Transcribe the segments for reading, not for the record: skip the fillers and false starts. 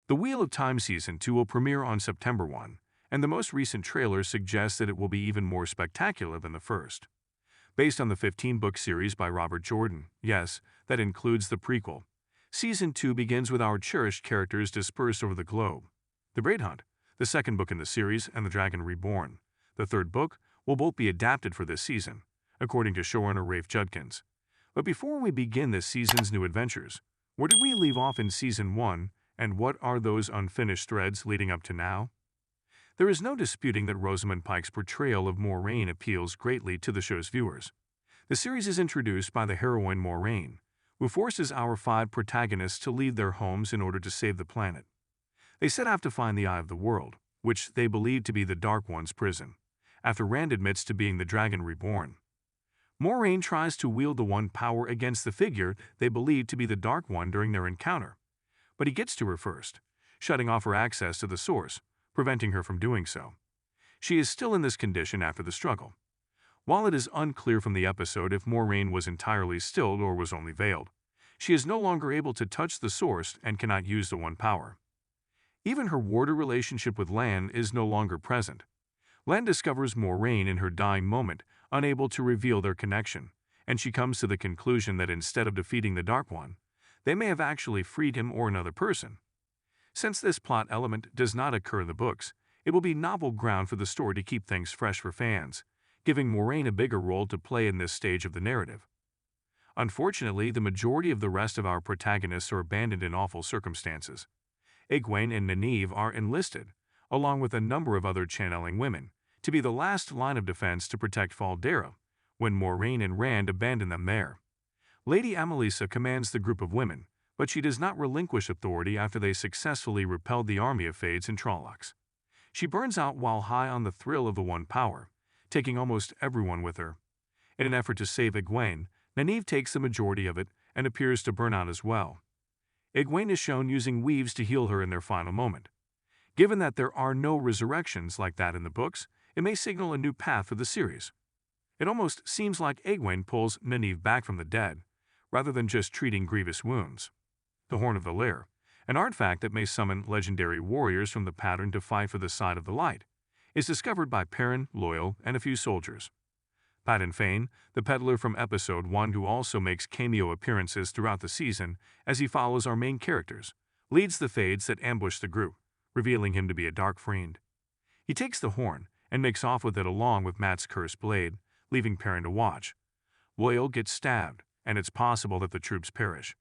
The Wheel of Time Season 2 will premiere on September 1, and the most recent trailer suggests that it will be even more spectacular than the first. Based on the 15-book series by Robert Jordan, yes, that includes the prequel. Season 2 begins with our cherished characters dispersed over the globe. The Braid Hunt, the second book in the series, and The Dragon Reborn, the third book, will both be adapted for this season, according to showrunner Rafe Judkins. But before we begin this season's new adventures, where did we leave off in Season 1, and what are those unfinished threads leading up to now? There is no disputing that Rosamund Pike's portrayal of Moiraine appeals greatly to the show's viewers. The series is introduced by the heroine Moiraine, who forces our 5 protagonists to leave their homes in order to save the planet. They set out to find the Eye of the World, which they believe to be the Dark One's prison, after Rand admits to being the Dragon Reborn. Moiraine tries to wield the One power against the figure they believe to be the Dark One during their encounter, but he gets to her first, shutting off her access to the Source, preventing her from doing so. She is still in this condition after the struggle. While it is unclear from the episode if Moiraine was entirely stilled or was only veiled, she is no longer able to touch the Source and cannot use the One power. Even her warder relationship with Lan is no longer present. Lan discovers Moiraine in her dying moment, unable to reveal their connection, and she comes to the conclusion that instead of defeating the Dark One, they may have actually freed him or another person. Since this plot element does not occur in the books, it will be novel ground for the story to keep things fresh for fans, giving Moiraine a bigger role to play in this stage of the narrative. Unfortunately, the majority of the rest of our protagonists are abandoned in awful circumstances. Egwene and Nynaeve are enlisted, along with a number of other channeling women, to be the last line of defense to protect Fal Dara, when Moiraine and Rand abandon them there. Lady Amalisa commands the group of women, but she does not relinquish authority after they successfully repelled the army of Fades and Trollocs. She burns out while high on the thrill of the One power, taking almost everyone with her. In an effort to save Egwene, Nynaeve takes the majority of it and appears to burn out as well. Egwene is shown using weaves to heal her in their final moment. Given that there are no resurrections like that in the books, it may signal a new path for the series. It almost seems like Egwene pulls Nynaeve back from the dead, rather than just treating grievous wounds. The Horn of the Lair, an artifact that may summon legendary warriors from the pattern to fight for the side of the light, is discovered by Perrin, Loial, and a few soldiers. Padan Fain, the peddler from Episode 1 who also makes cameo appearances throughout the season as he follows our main characters, leads the Fades that ambush the group, revealing him to be a Dark Fiend. He takes the horn and makes off with it along with Mat's cursed blade, leaving Perrin to watch. Loial gets stabbed, and it's possible that the troops perish.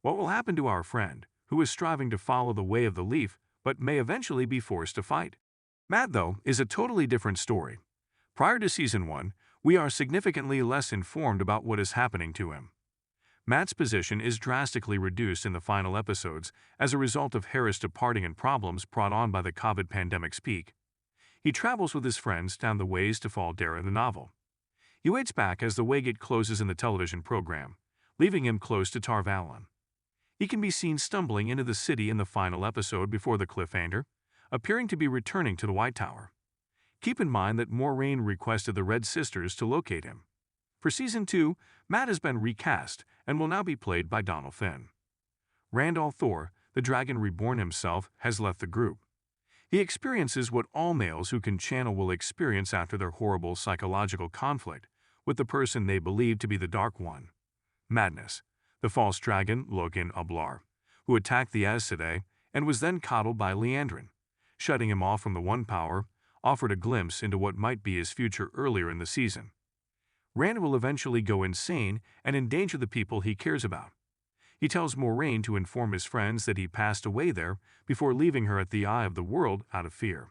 What will happen to our friend, who is striving to follow the way of the leaf but may eventually be forced to fight? Mat, though, is a totally different story. Prior to Season 1, we are significantly less informed about what is happening to him. Mat's position is drastically reduced in the final episodes as a result of Harris departing and problems brought on by the COVID pandemic's peak. He travels with his friends down the ways to Fal Dara in the novel. He waits back as the Waygate closes in the television program, leaving him close to Tar Valon. He can be seen stumbling into the city in the final episode before the cliffhanger, appearing to be returning to the White Tower. Keep in mind that Moiraine requested the Red Sisters to locate him. For Season 2, Mat has been recast and will now be played by Donald Finn. Rand al'Thor, the Dragon Reborn himself, has left the group. He experiences what all males who can channel will experience after their horrible psychological conflict with the person they believe to be the Dark One. Madness, the false dragon Logan Oblar, who attacked the Aes Sedai and was then coddled by Liandrin, shutting him off from the One power, offered a glimpse into what might be his future earlier in the season. Rand will eventually go insane and endanger the people he cares about. He tells Moiraine to inform his friends that he passed away there before leaving her at the Eye of the World out of fear.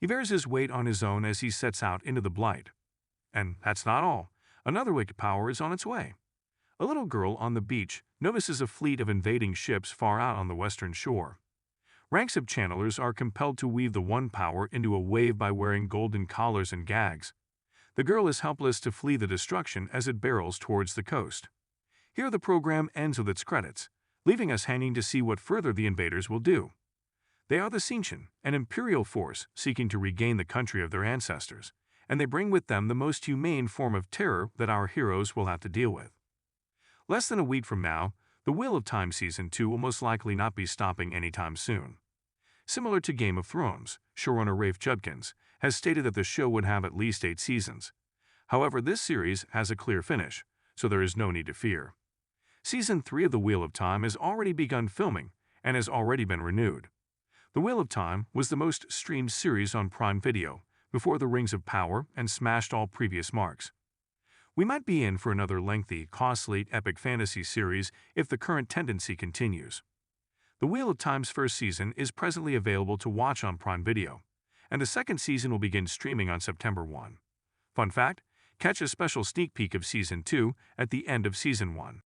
He bears his weight on his own as he sets out into the Blight. And that's not all. Another wicked power is on its way. A little girl on the beach notices a fleet of invading ships far out on the western shore. Ranks of channelers are compelled to weave the One power into a wave by wearing golden collars and gags. The girl is helpless to flee the destruction as it barrels towards the coast. Here the program ends with its credits, leaving us hanging to see what further the invaders will do. They are the Tseentch, an imperial force seeking to regain the country of their ancestors, and they bring with them the most humane form of terror that our heroes will have to deal with. Less than a week from now, The Wheel of Time Season 2 will most likely not be stopping anytime soon. Similar to Game of Thrones, showrunner Rafe Judkins has stated that the show would have at least 8 seasons. However, this series has a clear finish, so there is no need to fear. Season 3 of The Wheel of Time has already begun filming and has already been renewed. The Wheel of Time was the most streamed series on Prime Video before The Rings of Power and smashed all previous marks. We might be in for another lengthy, costly, epic fantasy series if the current tendency continues. The Wheel of Time's first season is presently available to watch on Prime Video, and the second season will begin streaming on September 1. Fun fact, catch a special sneak peek of Season 2 at the end of Season 1.